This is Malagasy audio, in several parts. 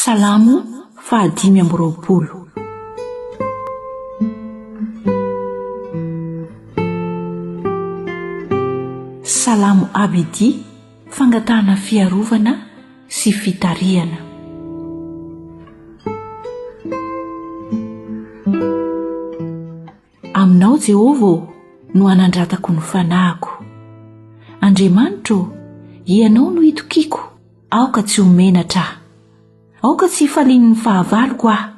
Salamo 5:20. Salamo abidi, fangatahana fiarovana sy fitariana. Aminao Jehovah no anandratako ny fanahiko. Andriamanitro, ianao no itokiko, aoka tsy homenatra. Aoka tsy hifalian'ny fahavaloko aho.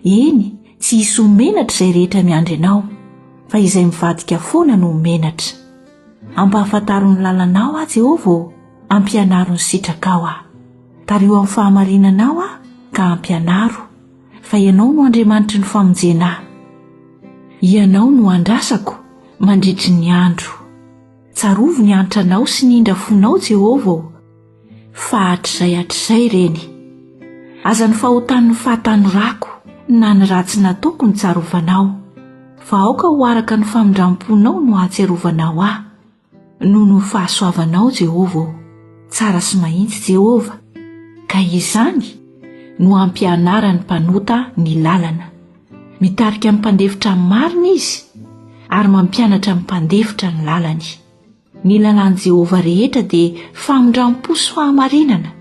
Eny, tsy hisy homenatra izay rehetra miandry anao, fa izay mivadika foana no homenatra. Ampahafantaro ny lalanao aho Jehovah, ampianaro ny sitrakao aho. Tario amin'ny fahamarinanao aho ka ampianaro, fa ianao no Andriamanitry ny famonjena ahy. Ianao no andrasako mandritry ny andro. Tsarovo ny antranao sy ny indra fonao Jehovah, fa hatr'izay ireny. Aza ny fahotan'ny fahatanorako na ny ratsy nataoko ny tsarovanao, fa aoka ho araka ny famindramponao no ahatsiarovanao ahy. Noho ny fahasoavanao Jehovah, tsara sy mahitsy Jehovah, ka izany no ampianarany mpanota ny lalana. Mitarika amin'ny mpandefitra ny marina izy, ary mampianatra ny mpandefitra ny lalany. Ny lalany Jehovah rehetra dia famindrampo sy fahamarinana,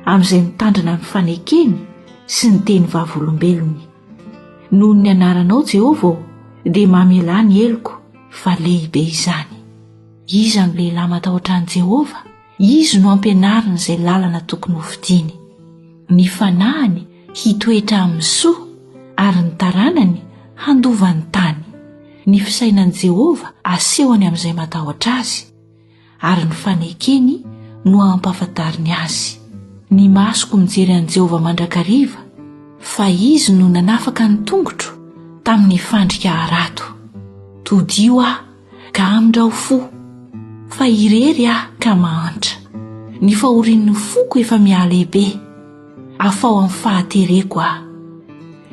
amin'izay mitandrina ny fanekeny sy ny teny vavolombelony. Noho ny anaranao Jehovah dia mamela ny eloko, fa lehibe izany. Iza ny lehilahy matahotra an'i Jehovah? Izy no ampianariny izay lalana tokony hofidiany. Ny fanahiny hitoetra amin'ny soa, ary ny taranany handova ny tany. Ny fisainan'i Jehovah asehony amin'izay matahotra azy, ary ny fanekeny no ampahafantariny azy. Ny masoko mijery an'i Jehovah mandrakariva, fa izy no nanafaka ny tongotro tamin'ny fandrika arato. Todio aho ka amindrao fo, fa irery aho ka mahantra. Ny fahorian'ny foko efa mialehibe, afao amin'ny fahatereko aho.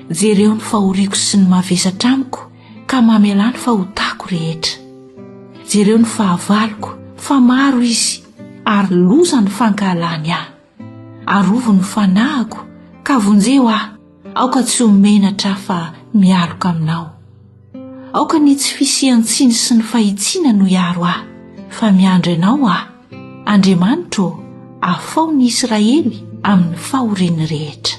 Jereo ny fahoriako sy ny mavesatra amiko, ka mamela ny fahotako rehetra. Jereo ny fahavaloko, fa maro izy, ary loza ny fankahalany aho. Arovo ny fanahiko, ka vonjeo aho, aoka tsy homenatra fa mialoka aminao. Aoka ny tsy fisian-tsiny sy ny fahitsiana no hiaro aho, fa miandry anao aho. Andriamanitro, afaony Israely amin'ny fahoriany rehetra.